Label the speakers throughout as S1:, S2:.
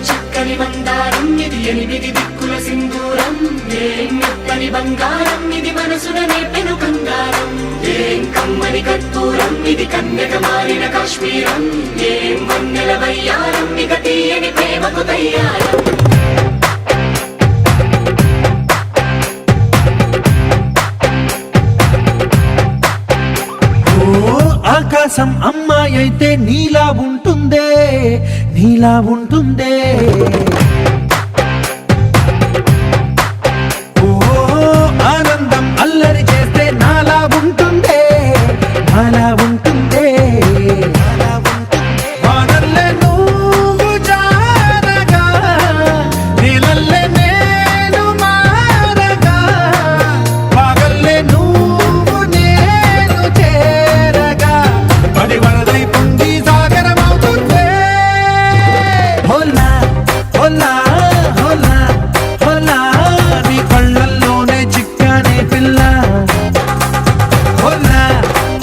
S1: చక్కని మందారం ఇది ఎనిమిది దిక్కుల సింధూరం ఏం మెత్తని బంగారం ఇది మనసున నేపెను కంగారం ఏం కమ్మని కర్పూరం ఇది కన్యక మారిన కాశ్మీరం ఏం వన్నెల వయ్యారం ఇక తీయని ప్రేమకు తయ్యారం
S2: ఆకాశం అమ్మాయి అయితే నీలా ఉంటుందే నీలా ఉంటుందే ఓ ఆనందం అల్లరి చేస్తే నాలా ఉంటుందే నాలా ఉంటుందే వానల్లే నువ్వు జారగా నీలల్లే నేను మారగా పగల్లే నువ్వు నేను చేరగా పడి వరదై పొంగి సాగరమవుతుందే హోలా హోలా హోలా హోలా నీ కళ్ళల్లోనే చిక్కానే పిల్ల హోలా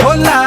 S2: హోలా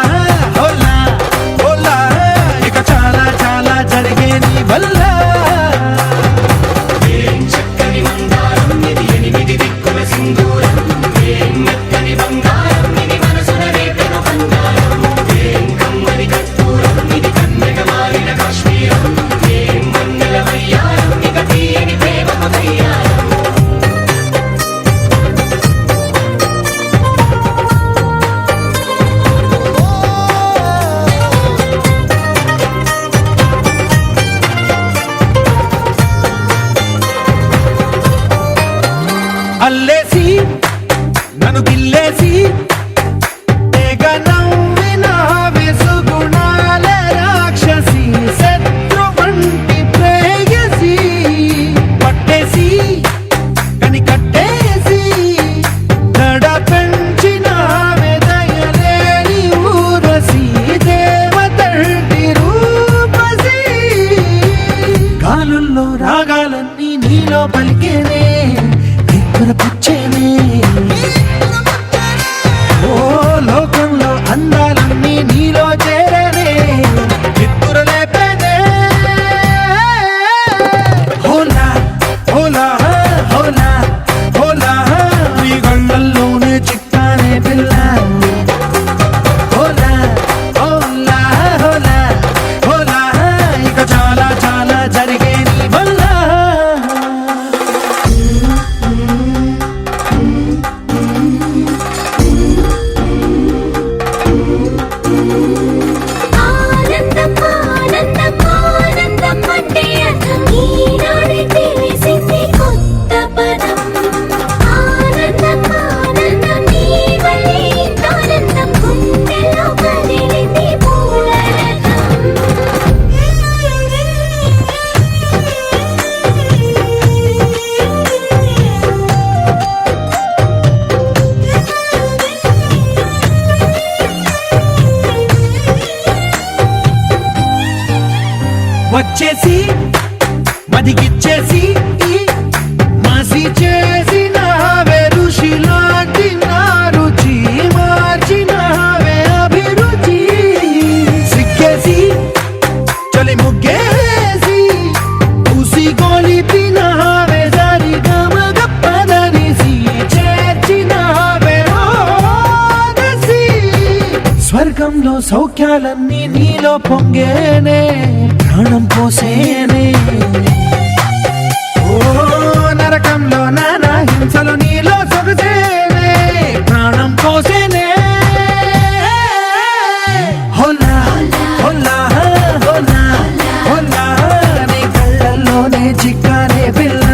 S1: ఆనందం ఆనందం ఆనందం అంటే అర్థం ఈనాడే తెలిసింది కొత్త పదం. ఆనందం ఆనందం నీ వల్లే ఇంత ఆనందం గుండెల్లో కదిలింది పూలరథం.
S2: వచ్చేసి మదిగిచ్చేసి మాసి చేసిన ఋషిలాంటి నా రుచి మార్చినవే అభిరుచి. సిక్కేసి చలి ముగ్గేసి పూసి గొలిపినవే సరి గమగప్పదనిసి చేర్చినవే ఓదసి. స్వర్గంలో సౌఖ్యాలన్నీ నీలో పొంగేనే ప్రాణం పోసేనే. ఓ నరకంలో నానా హింసలు నీలో సొగసేనే ప్రాణం పోసేనే. హోలా హోలా హోలా హోలా నీ కళ్ళల్లోనే చిక్కానే పిల్ల.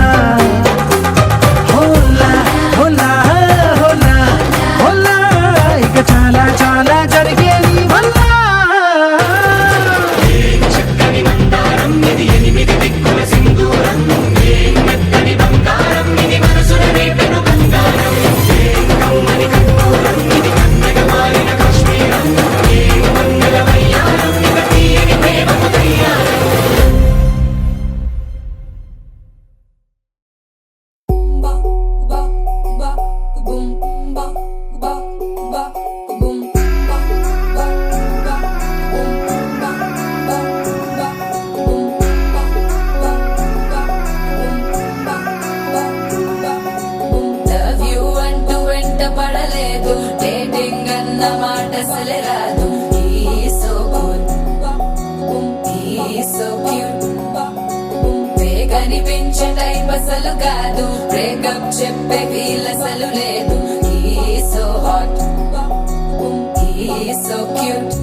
S2: హోలా హోలా హోలా హోలా ఇక చాలా చాలా జరిగే నీ వల్ల.
S1: చక్కని మందారం ఇది ఎనిమిది దిక్కుల సింధూరం. ఏం మెత్తని బంగారం ఇది మనసున రేపెను బంగారం. ఏం కమ్మని కర్పూరం ఇది కన్నెగ మారిన కాశ్మీరం. ఏం మంగళ వయ్యారం ఇక తీయని ప్రేమకు తయ్యారం.
S3: లవ్ యూ అంటూ వెంట పడలేదు, డేటింగ్ అన్న మాట అసలే రాదు. సో గుడ్, సో క్యూట్, కనిపించే టైప్ అసలు కాదు. బ్రేకప్ చెప్పే వీల్ అసలు లేదు. సో హాట్, సో క్యూట్,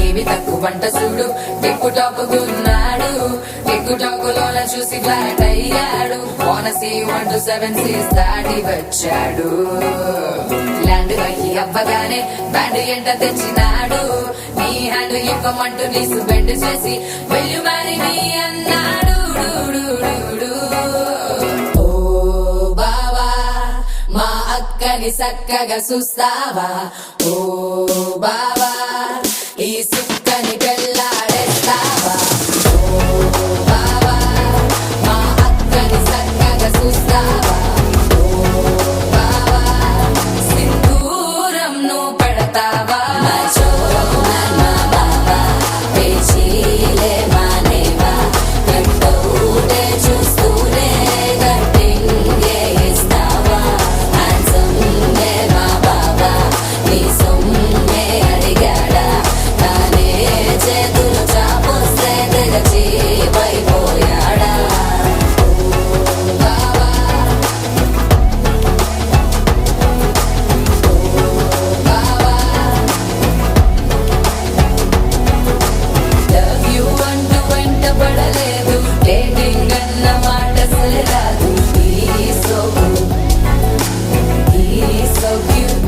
S3: ఏవి తక్కువ వంట చూడు. టిక్కు టాకున్నాడు, టిక్కు టాకులోన చూసి ఫ్లాట్ అయ్యాడు. వానసి 1 to 7 seas దాటి వచ్చాడు. ల్యాండ్ అయ్యి అవ్వగానే బ్యాండ్ ఎంట తెచ్చినాడు. నీ హ్యాండ్ ఇవ్వమంటూ నీసు బెండ్ చేసి వెళ్ళు మ్యారీ మీ అన్నాడు. ఓ బావా మా అక్కని చక్కగా చూస్తావా. ఓ బావా ఈ సుక్కని పెళ్ళాడేస్తావా. ఓ బావా మా అక్కని చక్కగా చూస్తావా. ఓ బావా సింధూరం నువ్వు పెడతావా. మచో మా బావా పేచీలే మానేవా. కట్టౌటే చూస్తూనే కట్టింగే ఇస్తావా. హ్యాండ్సమ్ మా బావా నీ సొమ్మే అడిగాడా. తానే చేతులు చాపొస్తే తెగచి పైపోయాడా. ఓ బావా, ఓ బావా లవ్ యూ అంటూ వెంట పడలేదు, డేటింగ్ అన్న మాట అసలు రాదు. సో గుడ్, సో క్యూట్,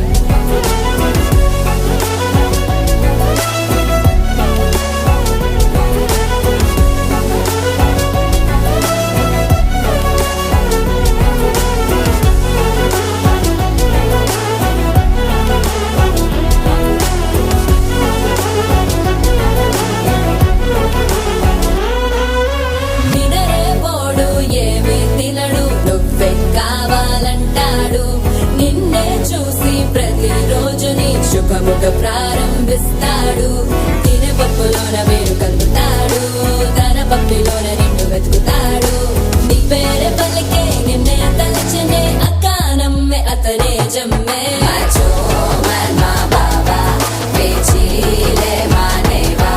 S3: నినరే పోడు ఏమి తినడు, నువ్వే కావాలంటాడు. నిన్నే చూసి ప్రతిరోజు నీ శుభముఖ ప్రారంభిస్తాడు. తినే పప్పులోన వేరు కలుపుతాడు, తన పప్పిలోన నిన్ను వెతుకుతాడు. నీ పేరే పలికే నిన్నే తలచనే అక్క నమ్మే అతనే జమ్మే. మచో మా బావా పేచీలే మానేవా.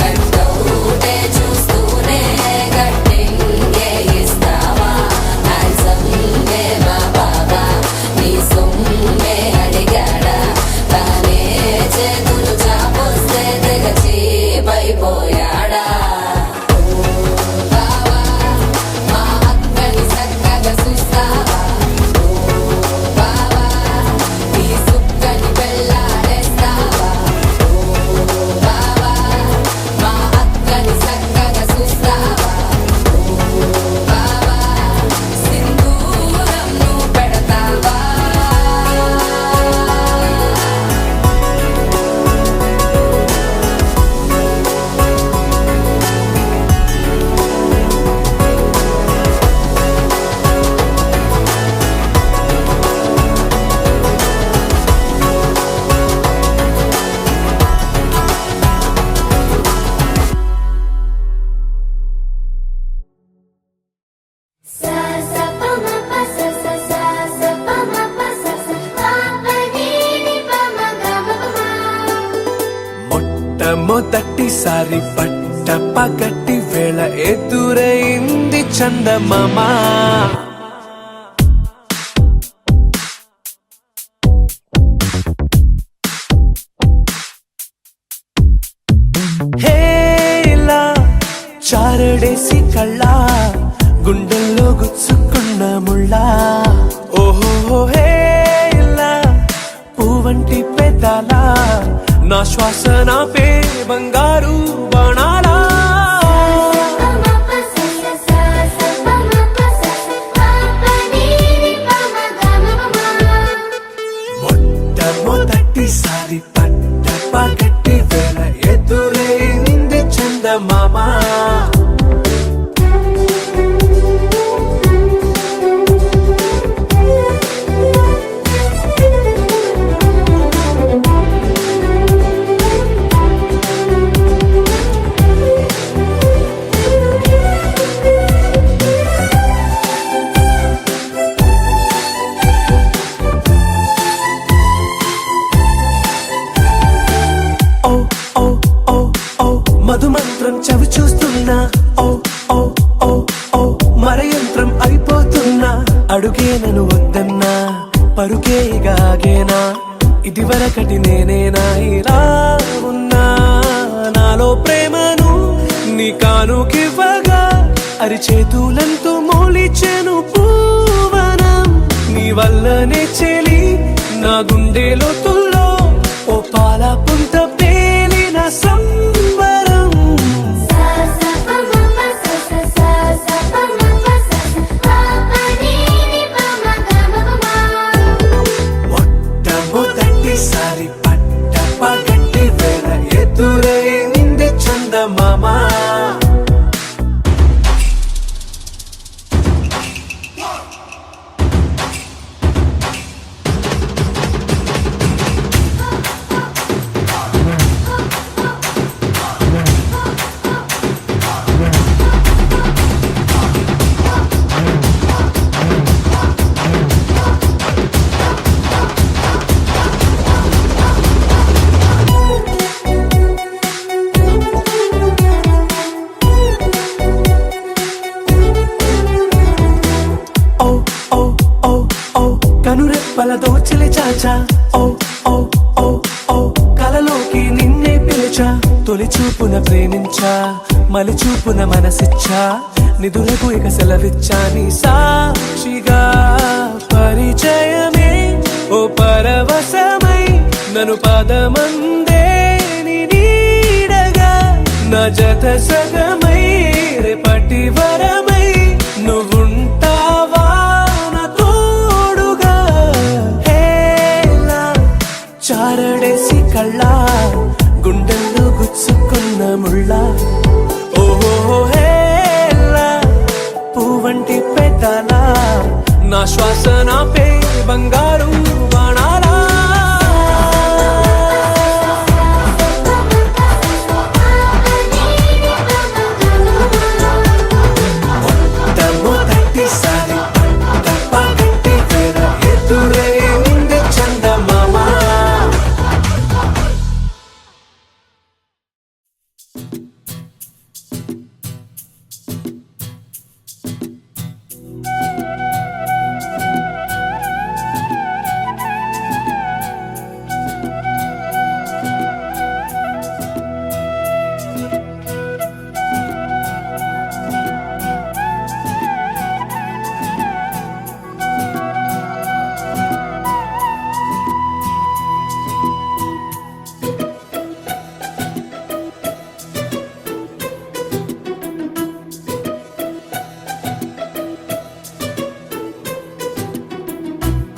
S3: కట్టౌటే చూస్తూనే కట్టింగే ఇస్తావా. హ్యాండ్సమ్ మా బావా నీ సొమ్మే అడిగాడా. తానే చేతులు
S2: మొట్టమొదటిసారి పట్ట పగటి వేళ ఎదురైంది చందమామ. హేలా చారడేసి కళ్ళ గుండెల్లో గుచ్చుకున్న ముళ్ళ. ఓహో హేలా పువ్వంటి పెదాల నా శ్వాస నాపే బంగారు బాణాలా. మొట్టమొదటిసారి పట్ట పగటి వేళ ఎదురైంది చందమామ. మధుమంత్రం చవి చూస్తున్నా, ఓ ఓ ఓ ఓ మరయంత్రం అయిపోతున్నా. అడుగే నన్ను వద్దన్నా, పరుగే గాగేనా, ఇది వరకటి నేనేనా ఇలా ఉన్నా. నాలో ప్రేమను నీ కానుకివ్వగా అరిచేతులంతో మోలిచెను పూవనం. నీ వల్లనే చెలి నా గుండె లోతుల్లో ఓ పాల పుంత పేలిన సంబరం. మొట్టమొదటిసారి పట్ట పగటి వేళ ఎదురైంది చందమామ. కనురెప్పల దోచలి చాచా, ఓ ఓ ఓ ఓ కలలోకి నిన్నే పిలిచా. తొలి చూపున ప్రేమించా, మలి చూపున మనసిచ్చా. నిధులకు ఇక సెలవిచ్చా నీ సాక్షిగా. పరిచయమే ఓ పరవశమై నన్ను పదమందే నీ నీడగా. నా జత సగమై రేపటి వరమై నువ్వుంటావా నా తోడుగా. హేలా చారడేసి కళ్ళ గుండెల్లో గుచ్చుకున్న ముళ్ళ. ఓహో హేలా పువ్వంటి పెదాల నా శ్వాస నాపే బంగారు బాణాలా. మొట్టమొదటిసారి పట్ట పగటి వేళ ఎదురైంది చందమామ.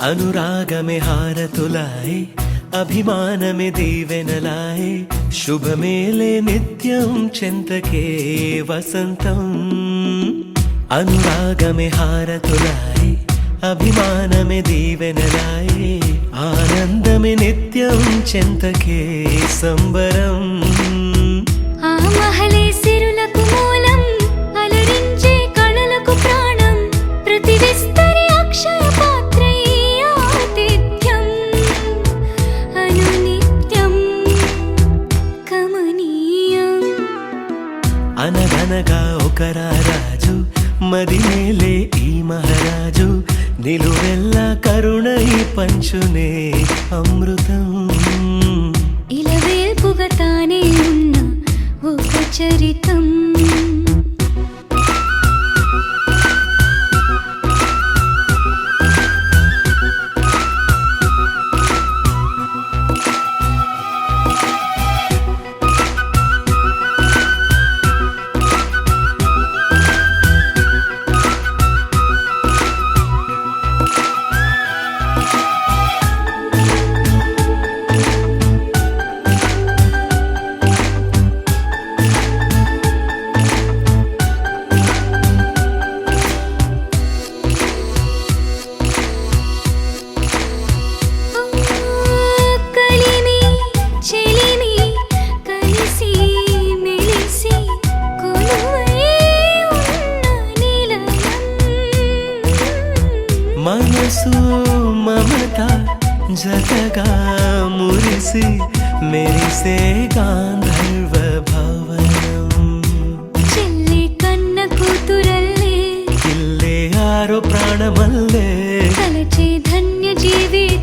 S4: అనురాగమే హారతులాయే అభిమానమే దీవెనలాయే శుభమేలే నిత్యం చెంతకే వసంతం. అనురాగమే హారతులాయే అభిమానమే దీవెనలాయే ఆనందమే నిత్యం చెంతకే సంబరం.
S5: ఆ మహలే సిరులకు మూలం, అలరించే కళలకు ప్రాణం, ప్రతి విస్తరి అక్షయ పాత్రై ఆతిథ్యం అనునిత్యం కమనీయం.
S4: రారాజు మది మేలే ఈ మహారాజు నిలువెల్ల కరుణై పంచునే అమృతం
S5: ఇలవేల్పుగా తానే ఉన్న ఒక చరితం
S4: మనసు మమత జతగా మురిసి మెరిసే గాంధర్వ భవనం
S5: చెల్లి కన్న కూతురల్లే
S4: ఇల్లే ఆరో ప్రాణమల్లే
S5: తలచే ధన్య జీవితడేలలో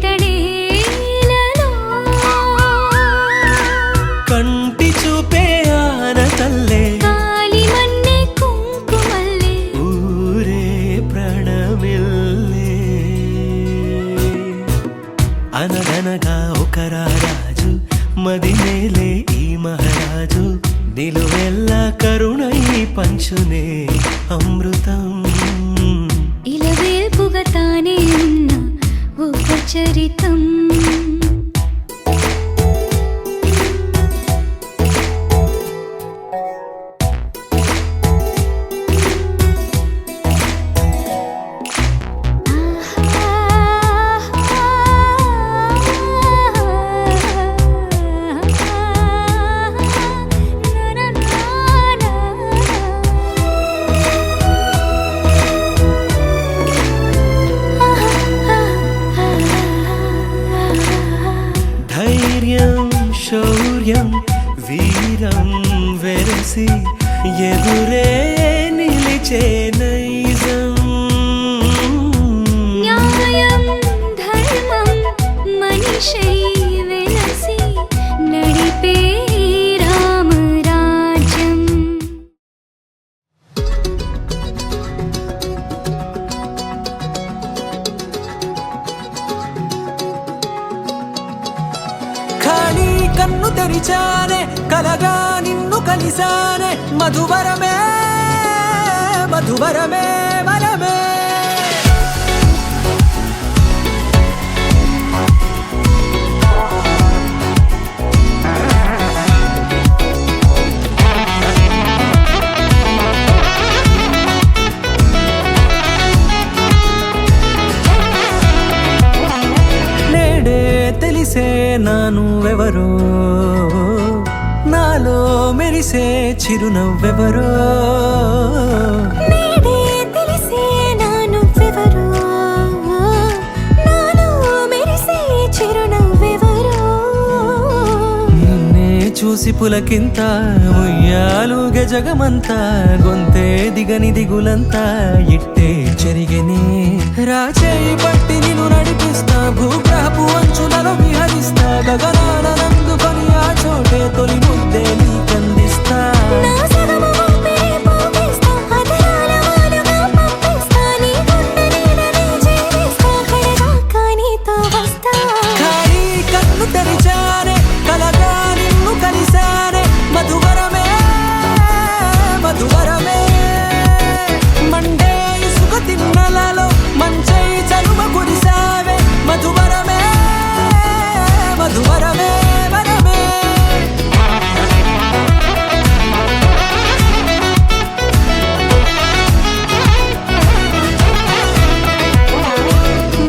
S4: కంటి చూపే ఆనతల్లే
S5: కాలి మన్నే కుంకుమల్లే
S4: ఊరే ప్రణమిల్లే అనగనగా ఒక రారాజు మది మేలే ఈ మహారాజు నిలువెల్ల కరుణై పంచునే అమృతం
S5: ఇలవేల్పుగా తానే ఉన్న ఒక చరితం
S4: ధైర్యం శౌర్యం వీరం వెరసి ఎదురే నిలిచే నైజం
S5: న్యాయం ధర్మం మనిషై వెలసి నడిపే రామరాజ్యం
S2: ఖాళీ కన్ను తెరిచానే కలగా నిన్ను కలిసానే మధువరమే మధువరమే వరమే నేడే తెలిసే నానువెవరో నాలో మెరిసే చిరునవ్వెవరో
S5: నేడే తెలిసే నానువ్వెవరో నాలో మెరిసే చిరునవ్వెవరో
S2: నిన్నే చూసి పులకింత ఉయ్యాలుగే జగమంతా గొంతే దిగని దిగులంతా ఇట్టే చెరిగెనే రాచేయి పట్టి నిన్ను నడిపిస్తా భూగ్రహపు అంచులలో విహరిస్తా గగనాన నందుకొని ఆ చోటే తొలి ముద్దే నీకందిస్తా
S5: నా సగము ఊపిరి పోగిస్తా అదరాల వానగా పంపిస్తా నీ గుండె నీడనే జీవిస్తా కడదాకా నీతో వస్తా
S2: ఖాళీ కన్ను తెరిచానే కలగా నిన్ను కలిసానే మధువరమే మధువరమే మండే ఇసుక తిన్నలలో మంచై చలువ కురిసావే మధువరమే మధువరమే వరమే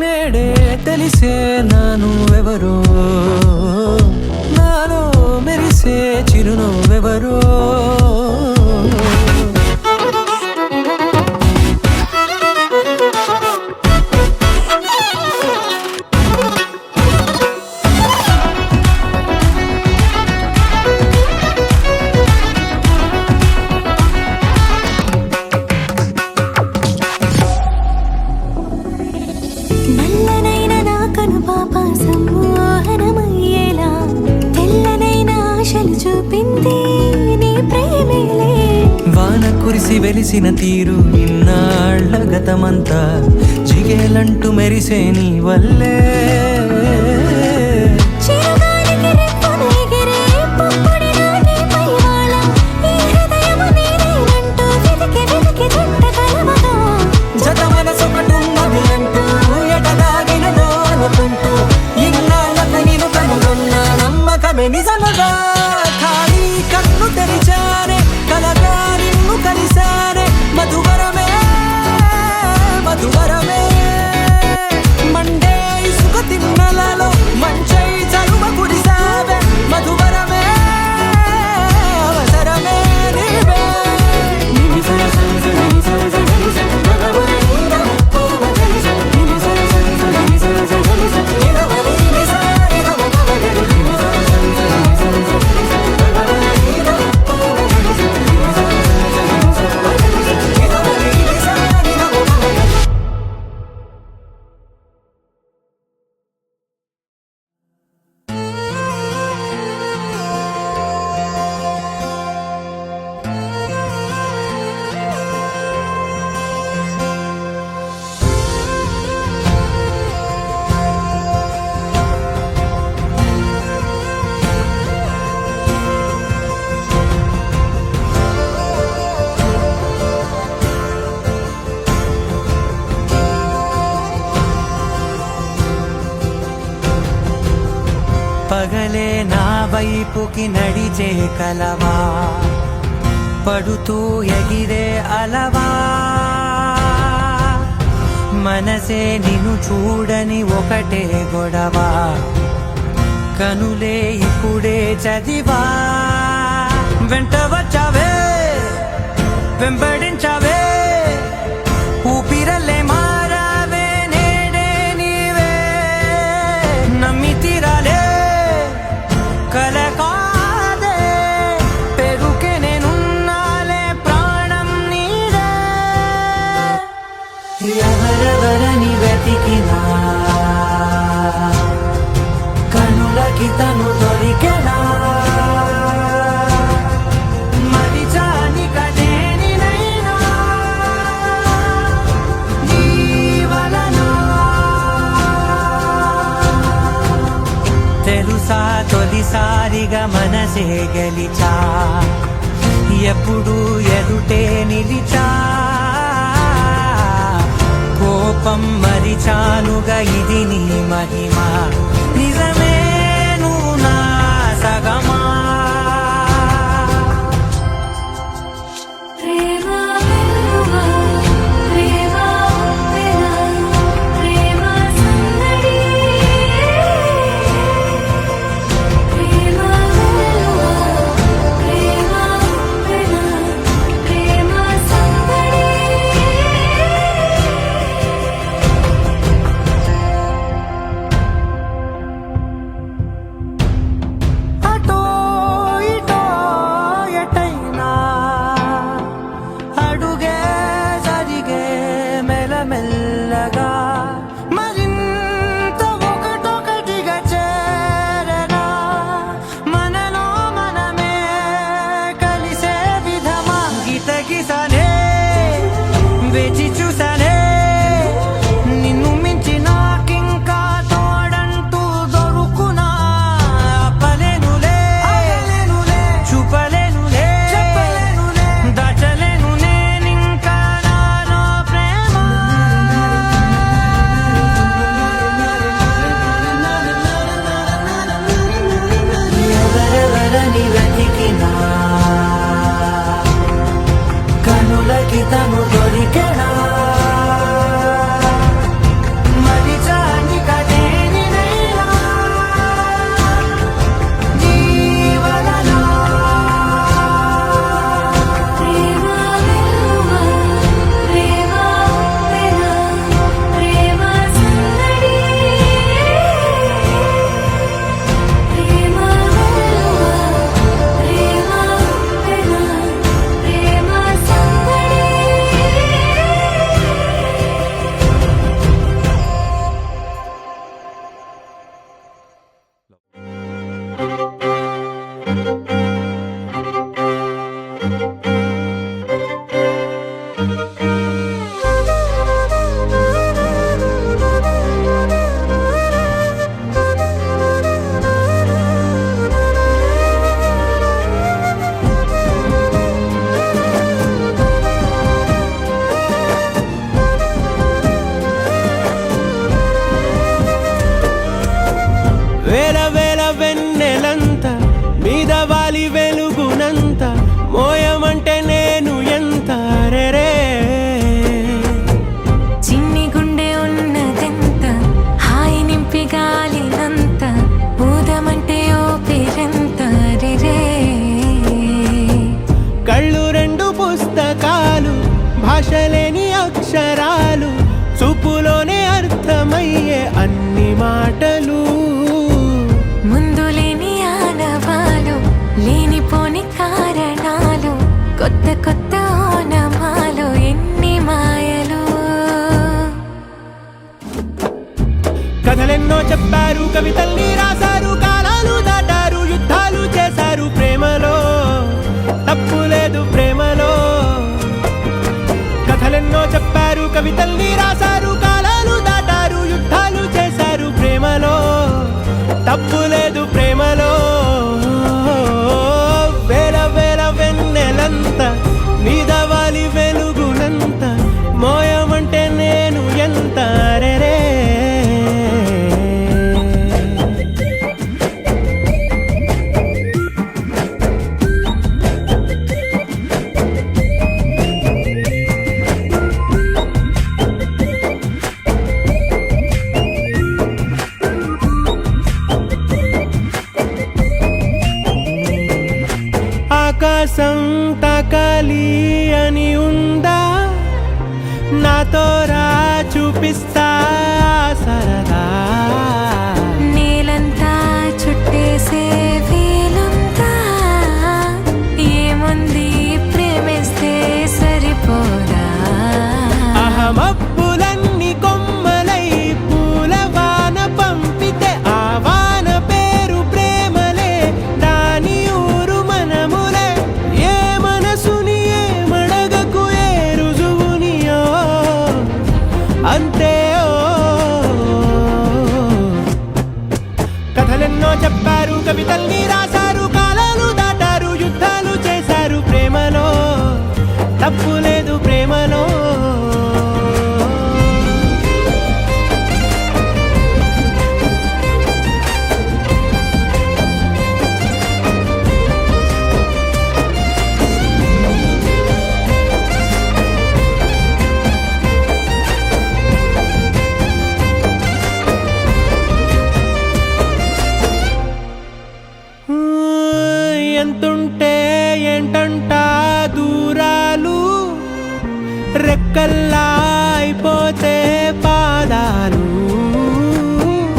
S2: నేడే తెలిసే నానువెవరో నాలో మెరిసే చిరునవ్వెవరో
S5: దిశలు చూపింది నీ ప్రేమేలే.
S4: వాన కురిసి వెలిసిన తీరు ఇన్నాళ్ళ గతమంతా జిగేలంటూ మెరిసే నీ వల్లే.
S5: చిరుగాలికి రెప్పను ఎగిరే పుప్పొడిన నీపై వాళ. ఈ హృదయము నీదేనంటూ వెతికి వెతికి జంట కలవగా.
S2: జత మనసొకటున్నది అంటూ ఎటదాగినదో అనుకుంటూ ఇన్నాళ్ళకు నేను కనుగొన్న నమ్మకమే నిజముగా. ఖాళీ కన్ను తెరిచానే కలగా నిన్ను కలిసానే మధువరమే మధువరమే. మండే ఇసుక తిన్నలలో మంచై చలువ కురిసావే మధువరమే అవసరమే నీవే.
S4: పగలే నా వైపుకి నడిచే కలవా, పడుతూ ఎగిరే అలవా. మనసే నిన్ను చూడని ఒకటే గొడవ, కనులే ఇప్పుడే చదివా. వెంట వచ్చావే వెంబడించావే, ఊపిరలే మారావే నేడే నీవే. నమ్మి తీరాలే కలకాదే, పెరుకే నేనున్నాలే ప్రాణం నీడే. ఎవరెవరని వెతికినా కనులకి తను దొరికెనా. మరిచాని కదేనినైనా నీ వలన. తెలుసా తొలిసారిగా మనసే గెలిచా, ఎప్పుడు ఎదుటే నిలిచా. కోపం మరిచానుగా ఇది నీ మహిమ, నిజమే నువ్వు నా సగమా.
S5: ప్రేమ వెలుగా, ప్రేమ ఉప్పెన, ప్రేమ సందడి. ప్రేమ వెలుగా, ప్రేమ ఉప్పెన, ప్రేమ సందడి.
S2: వేల వేల వెన్నెలంత మీద వాలి వెలుగునంత మోయమంటే నేను ఎంత రే
S5: చిన్ని గుండె ఉన్నదెంత హాయి నింపి గాలినంత ఊదమంటే ఓపిరెంత రే
S2: కళ్ళు రెండు పుస్తకాలు భాషలేని అక్షరాలు చూపులోనే అర్థమయ్యే అన్ని మాటలు
S5: ముందు లేని ఆనవాలు లేనిపోని కారణాలు కొత్త కొత్త ఓనమాలు ఎన్ని మాయలు
S2: కథలెన్నో చెప్పారు కవితల్ని రాశారు కాలాలు దాటారు యుద్ధాలు చేశారు ప్రేమలో తప్పు లేదు ప్రేమలో కథలెన్నో చెప్పారు కవితల్ని రాశారు కాలాలు దాటారు యుద్ధాలు చేశారు ప్రేమలో తప్పు లేదు ప్రేమలో వేల వేల వెన్నెలంత మీద వాలి వెలుగునంత మోయమంటే నేను ఎంత రే ఆకాశం తాకాలి అని ఉందా నాతో రా చూపిస్తా సరదా
S5: నేలంతా చుట్టేసే వీలుందా ఏముంది ప్రేమిస్తే సరిపోదా
S2: అహమబ్బులన్నీ కొమ్మలై పూలవాన పంపితే ఆ వాన పేరు ప్రేమలే దాని ఊరు మనములే ఏ మనసుని ఏ మడగకు ఏ రుజువునియో అంతే కథలెన్నో చెప్పారు కవితల్ని రాశారు కాలాలు దాటారు యుద్ధాలు చేశారు ప్రేమలో తప్పు లేదు ప్రేమలో ఎంతుంటే ఏంటంట దూరాలు రెక్కల్లా అయిపోతే పాదాలు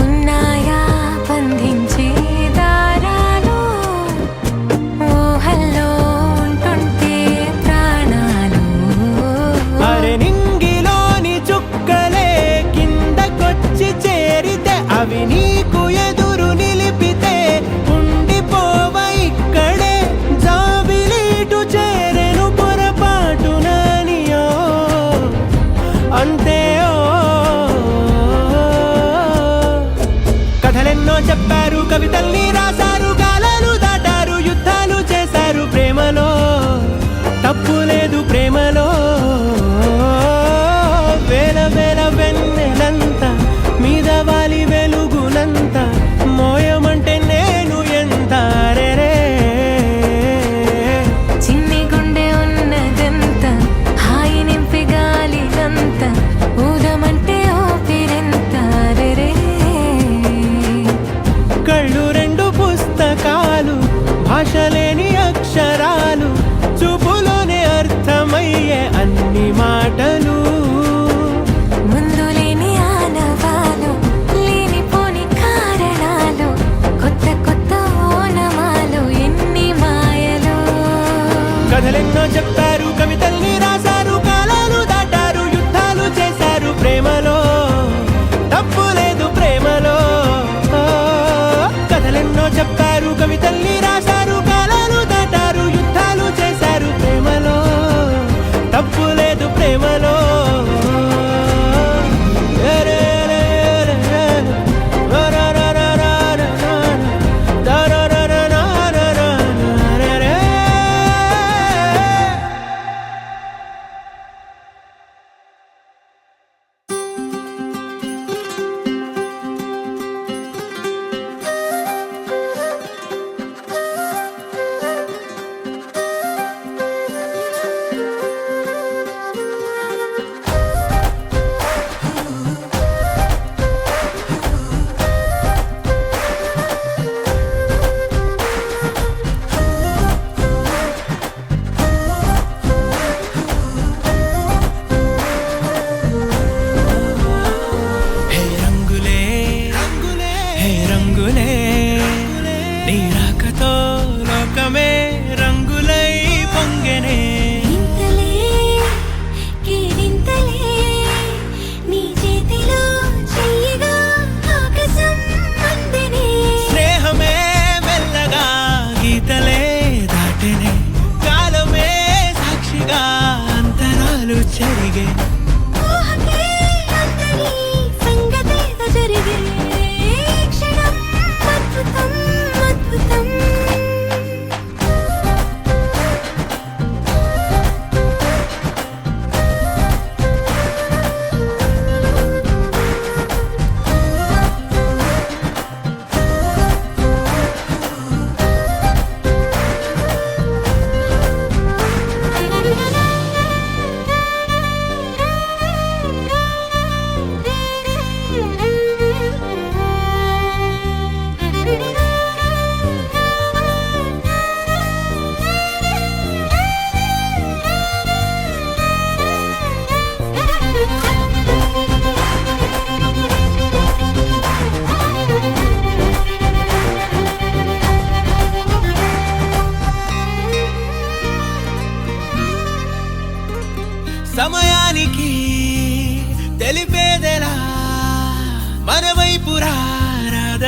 S5: ఉన్నాయా బంధించే దారాలు ఊహల్లో ఉంటుంటే ప్రాణాలు
S2: అరే నింగిలోని చుక్కలే కిందకొచ్చి చేరితే అవి నీకు ఎదురు నిలిపితే ఉండిపోవ ఇక్కడే జాబిలీటు చేరెను పొరపాటు నానియో అంతే కథలెన్నో చెప్పారు కవితల్ని రాశారు కాలాలు దాటారు యుద్ధాలు చేశారు ప్రేమలో తప్పు లేదు ప్రేమలో వేల వేల వెన్నెలంత మీద వాలి వెలుగునంత మోయమంటే నేను ఎంత రే
S5: చిన్ని గుండె ఉన్నదెంత హాయి నింపి గాలినంత ఊదమంటే ఓపిరెంత రే
S2: కళ్ళు రెండు పుస్తకాలు భాషలేని అక్షరాలు చూపులోనే అర్థమయ్యే అన్ని మాటలు
S5: ముందు లేని ఆనవాలు లేనిపోని కారణాలు కొత్త కొత్త ఓనమాలు ఎన్ని మాయలు
S2: కథలెన్నో చెప్పారు కవితల్ని రాశారు కాలాలు దాటారు యుద్ధాలు చేశారు ప్రేమలో తప్పు లేదు ప్రేమలో కథలెన్నో చెప్పారు కవితల్ని రాశారు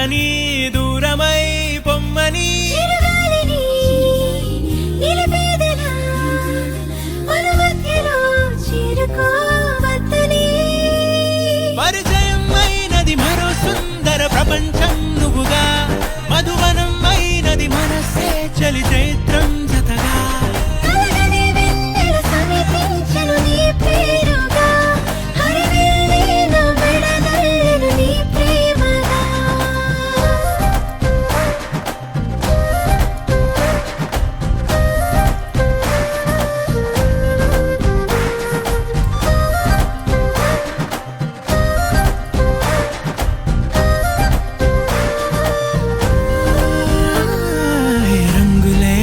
S2: చేరని దూరమై పొమ్మని
S5: చిరుగాలిని నిలిపేదెలా అనుమతిలో చేరుకోవద్దని
S2: పరిచయం అయినది మరో సుందర ప్రపంచం నువ్వుగా మధువనం అయినది మనసే చలి చైత్రం జతగా
S5: కలగని వెన్నెల సమీపించను నీ పేరుగా హరివెల్లి నా మెడదల్లెను నీ ప్రేమగా
S2: హే రంగులే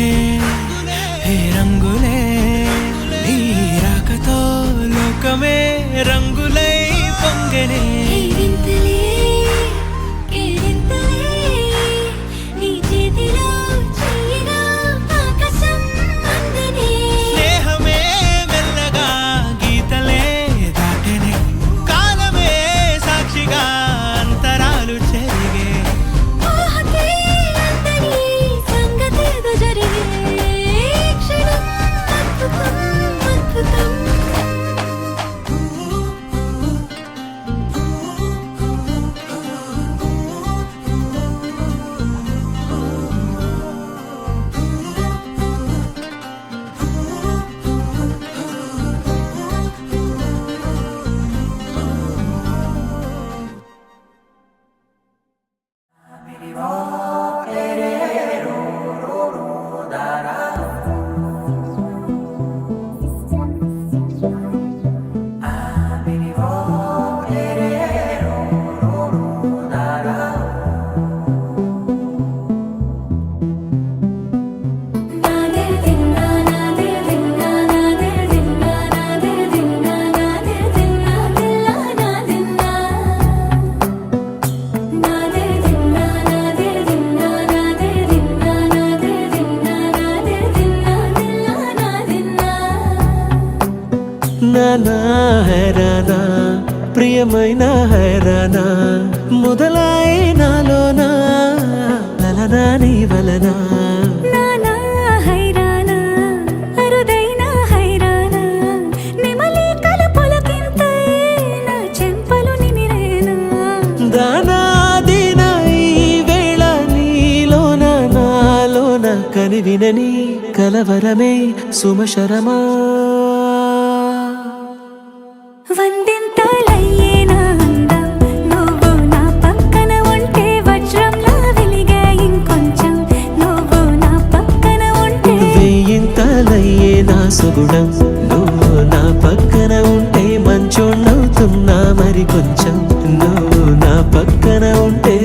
S2: హే రంగులే నీ రాకతో లోకమే రంగులై పొంగనే
S5: కేరింతలే కేరింతలే నీ చేతిలో చెయ్యిగా ఆకాశం అందనే
S2: స్నేహమే మెల్లగా గీతలే దాటెనే కాలమే సాక్షిగా అంతరాలు చెరిగే
S5: ఊహకే అందని సంగతేదో జరిగే క్షణం అద్భుతం అద్భుతం
S2: నానా హైరానా ప్రియమైన హైరానా మొదలై నాలోనా లలనా నీ వలనా
S5: నానా హైరానా అరుదైన హైరానా నెమలి కలుపులకింతై నా చెంపలు నిమిరేనా
S2: దానాదిన ఈ వేళ నీలోన నాలోన కనివినని కలవరమే సుమశరమా
S5: వందింతలయ్యేనా అందం నువ్వు నా పక్కన ఉంటే వజ్రంలా వెలిగే ఇంకొంచెం నువ్వు నా పక్కన ఉంటే
S2: వేయింతలయ్యే నా సుగుణం నువ్వు నా పక్కన ఉంటే మంచోణ్ణవుతున్నా మరి కొంచెం నువ్వు నా పక్కన ఉంటే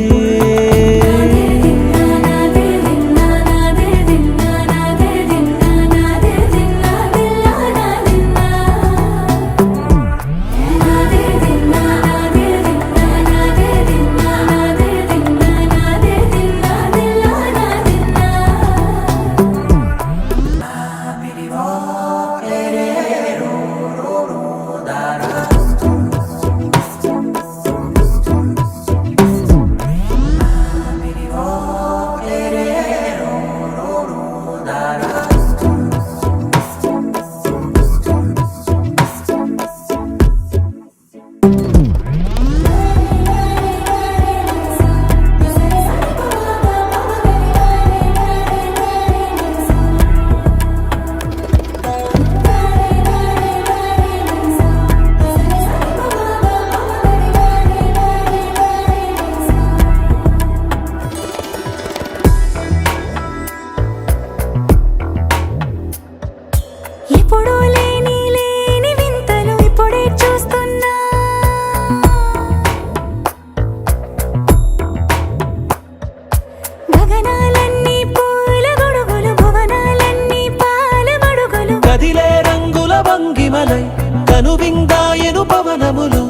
S5: ఎప్పుడూ లేని లేని వింతలు ఇప్పుడే చూస్తున్నా గగనాలన్నీ పూల గొడుగులు భువనాలన్నీ పాల మడుగులు
S2: కదిలే రంగుల భంగిమలై కనువిందాయను పవనములు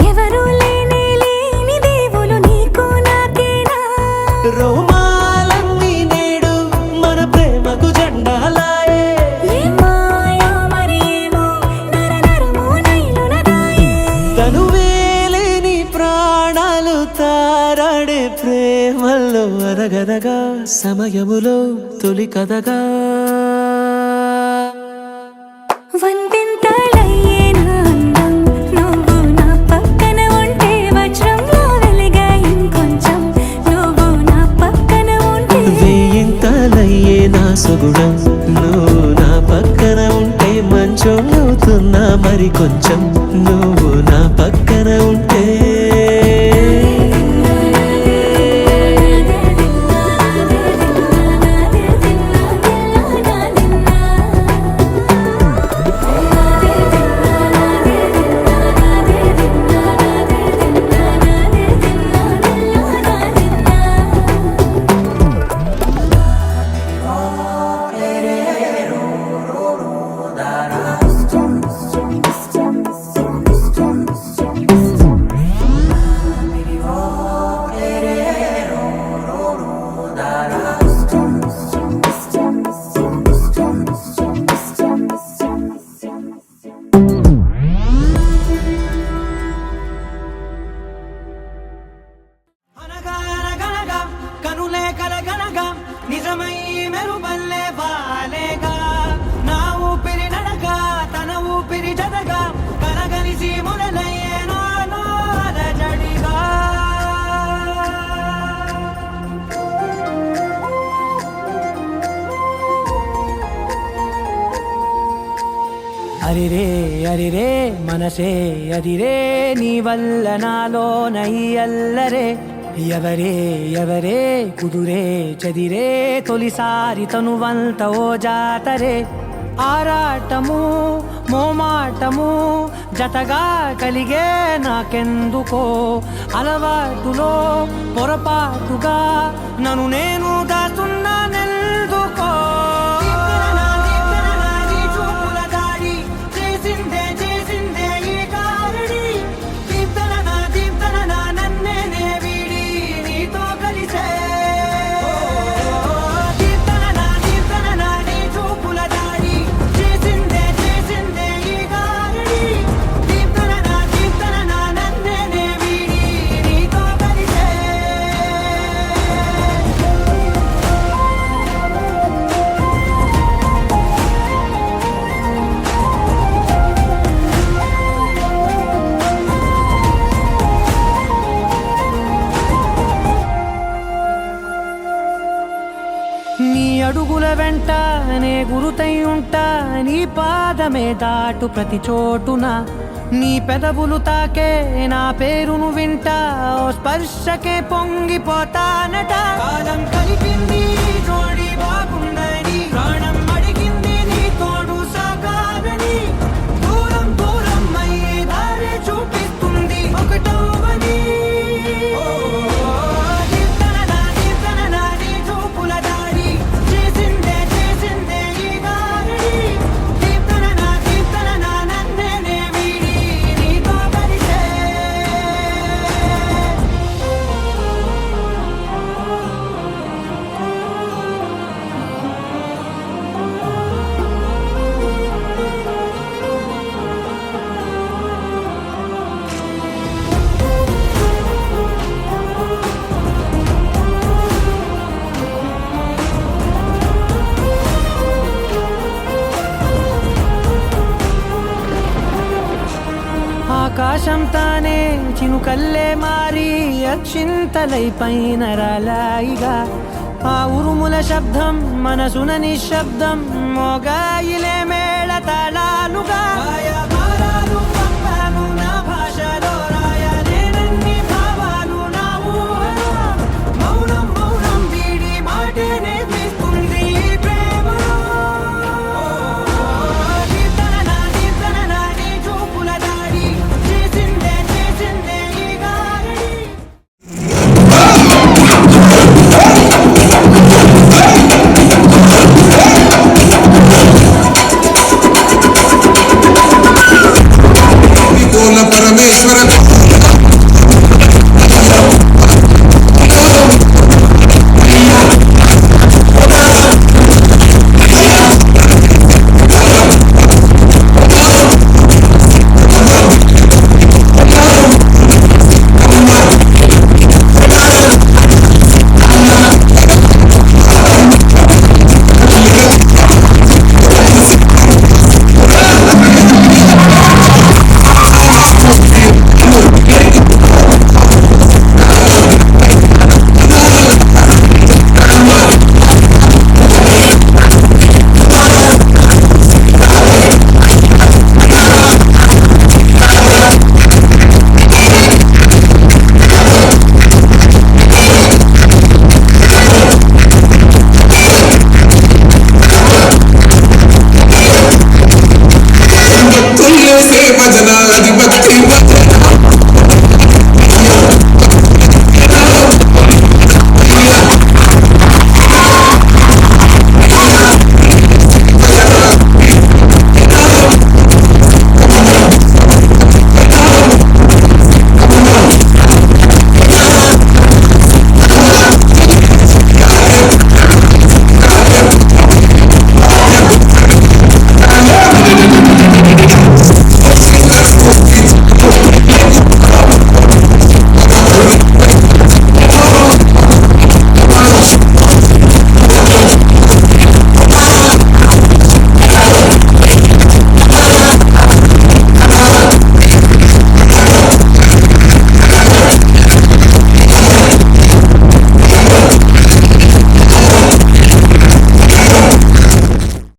S5: ఎవరూ లేని లేని దేవులు నీకు నాకేనా
S2: రోమాలన్నీ నేడు మన ప్రేమకు జెండాలాయే
S5: ఏ మాయో మరేమో నరనరమో నైలునదాయే
S2: తనువేలేని ప్రాణాలు తారాడే ప్రేమ సమయములో తొలి కథగా
S5: వందింతలయ్యేనా అందం నువ్వు నా పక్కన ఉంటే వజ్రంలో వెలిగా ఇంకొంచెం నువ్వు నా పక్కన ఉంటే
S2: వేయింతలయ్యే నా సుగుణం నువ్వు నా పక్కన ఉంటే మంచం అవుతున్నా మరి కొంచెం నువ్వు నా పక్కన ఉంటే
S4: అనగనగనగా కనులే కలగనగా నిజమై మెరుపల్లే వాలేగా నా ఊపిరి నడగా తన ఊపిరి జతగా కలగలిసి మొదలయ్యే నాలో అలజడిగా అరిరే అరిరే మనసే అదిరే నీ వల్ల నాలో నై అల్లరే ఎవరే ఎవరే కుదురే చదిరే తొలిసారి తనువంత ఓ జాతరే ఆరాటము మోమాటము జతగా కలిగే నాకెందుకో అలవాటులో పొరపాటుగా నన్ను నేను దాస్తున్నా నెల్దుకో నీ అడుగుల వెంట నే గురుతై ఉంటా నీ పాదమే దాటు ప్రతి చోటున నీ పెదవులు తాకే నా పేరును వింటా ఓ స్పర్శకే పొంగిపోతానట కాలం కలిపింది జోడి బాగుందని ప్రాణం అడిగింది నీ తోడు సాగాలని దూరం దూరం అయ్యే దారి చూపిస్తుంది ఒకటవని ఆకాశం తానే చినుకల్లే మారి అక్షింతలై పైన రాలాయిగా ఆ ఉరుముల శబ్దం మనసున నిశ్శబ్దం మోగాయిలే మేళ తాళాలుగా